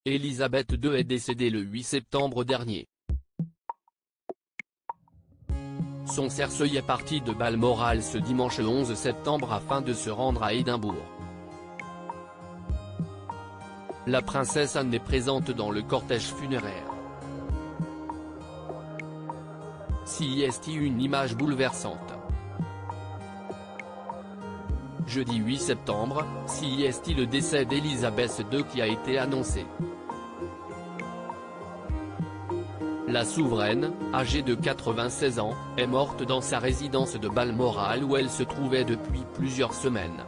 Élisabeth II est décédée le 8 septembre dernier. Son cercueil est parti de Balmoral ce dimanche 11 septembre afin de se rendre à Édimbourg. La princesse Anne est présente dans le cortège funéraire. CIST, une image bouleversante. Jeudi 8 septembre, CIST, le décès d'Élisabeth II qui a été annoncé. La souveraine, âgée de 96 ans, est morte dans sa résidence de Balmoral où elle se trouvait depuis plusieurs semaines.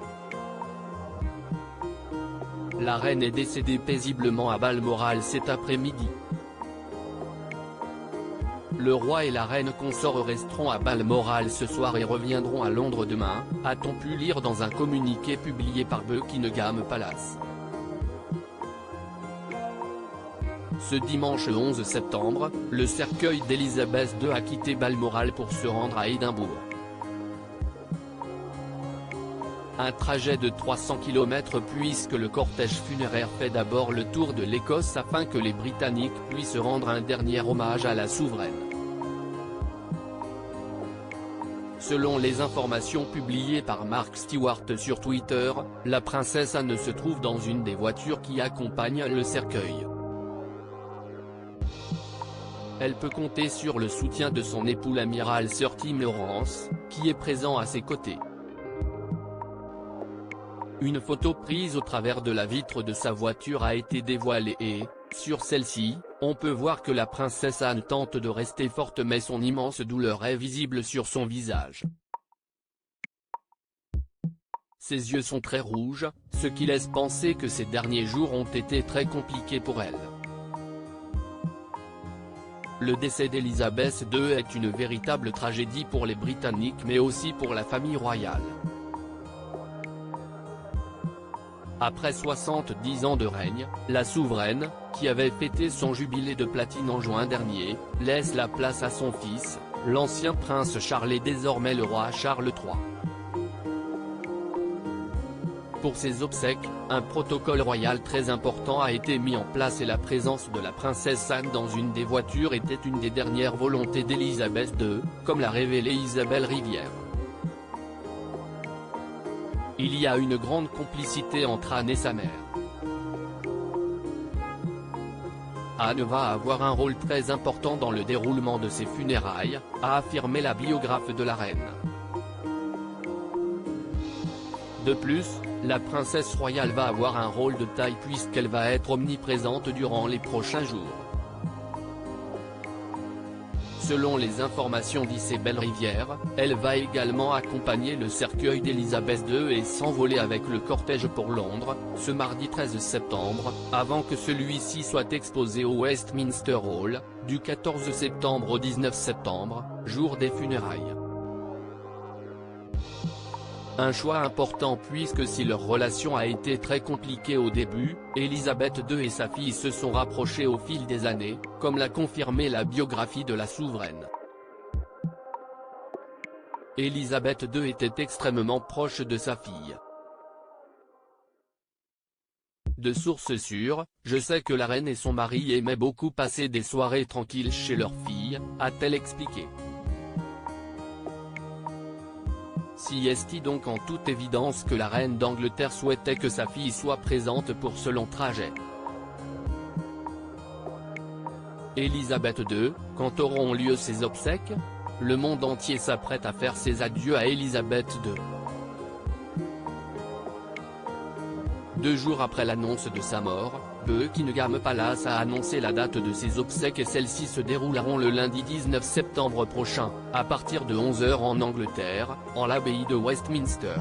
La reine est décédée paisiblement à Balmoral cet après-midi. Le roi et la reine consort resteront à Balmoral ce soir et reviendront à Londres demain, a-t-on pu lire dans un communiqué publié par Buckingham Palace. Ce dimanche 11 septembre, le cercueil d'Élisabeth II a quitté Balmoral pour se rendre à Édimbourg. Un trajet de 300 km puisque le cortège funéraire fait d'abord le tour de l'Écosse afin que les Britanniques puissent rendre un dernier hommage à la souveraine. Selon les informations publiées par Mark Stewart sur Twitter, la princesse Anne se trouve dans une des voitures qui accompagnent le cercueil. Elle peut compter sur le soutien de son époux l'amiral Sir Tim Lawrence, qui est présent à ses côtés. Une photo prise au travers de la vitre de sa voiture a été dévoilée et, sur celle-ci, on peut voir que la princesse Anne tente de rester forte mais son immense douleur est visible sur son visage. Ses yeux sont très rouges, ce qui laisse penser que ces derniers jours ont été très compliqués pour elle. Le décès d'Élisabeth II est une véritable tragédie pour les Britanniques mais aussi pour la famille royale. Après 70 ans de règne, la souveraine, qui avait fêté son jubilé de platine en juin dernier, laisse la place à son fils, l'ancien prince Charles et désormais le roi Charles III. Pour ses obsèques, un protocole royal très important a été mis en place et la présence de la princesse Anne dans une des voitures était une des dernières volontés d'Élisabeth II, comme l'a révélé Isabelle Rivière. Il y a une grande complicité entre Anne et sa mère. Anne va avoir un rôle très important dans le déroulement de ses funérailles, a affirmé la biographe de la reine. De plus, la princesse royale va avoir un rôle de taille puisqu'elle va être omniprésente durant les prochains jours. Selon les informations d'Isabelle Rivière, elle va également accompagner le cercueil d'Élisabeth II et s'envoler avec le cortège pour Londres, ce mardi 13 septembre, avant que celui-ci soit exposé au Westminster Hall, du 14 septembre au 19 septembre, jour des funérailles. Un choix important puisque si leur relation a été très compliquée au début, Élisabeth II et sa fille se sont rapprochés au fil des années, comme l'a confirmé la biographie de la souveraine. Élisabeth II était extrêmement proche de sa fille. De sources sûres, je sais que la reine et son mari aimaient beaucoup passer des soirées tranquilles chez leur fille, a-t-elle expliqué. CIST donc en toute évidence que la reine d'Angleterre souhaitait que sa fille soit présente pour ce long trajet. Élisabeth II, quand auront lieu ses obsèques? Le monde entier s'apprête à faire ses adieux à Élisabeth II. 2 jours après l'annonce de sa mort, Buckingham Palace a annoncé la date de ses obsèques et celles-ci se dérouleront le lundi 19 septembre prochain, à partir de 11 h en Angleterre, en l'abbaye de Westminster.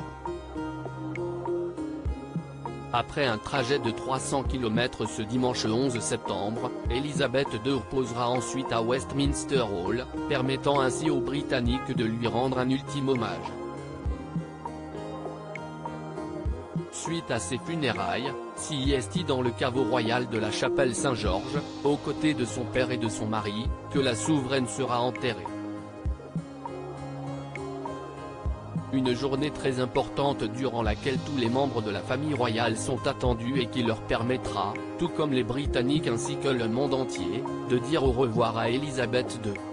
Après un trajet de 300 km ce dimanche 11 septembre, Élisabeth II reposera ensuite à Westminster Hall, permettant ainsi aux Britanniques de lui rendre un ultime hommage. Suite à ses funérailles, CIST dans le caveau royal de la chapelle Saint-Georges, aux côtés de son père et de son mari, que la souveraine sera enterrée. Une journée très importante durant laquelle tous les membres de la famille royale sont attendus et qui leur permettra, tout comme les Britanniques ainsi que le monde entier, de dire au revoir à Elisabeth II.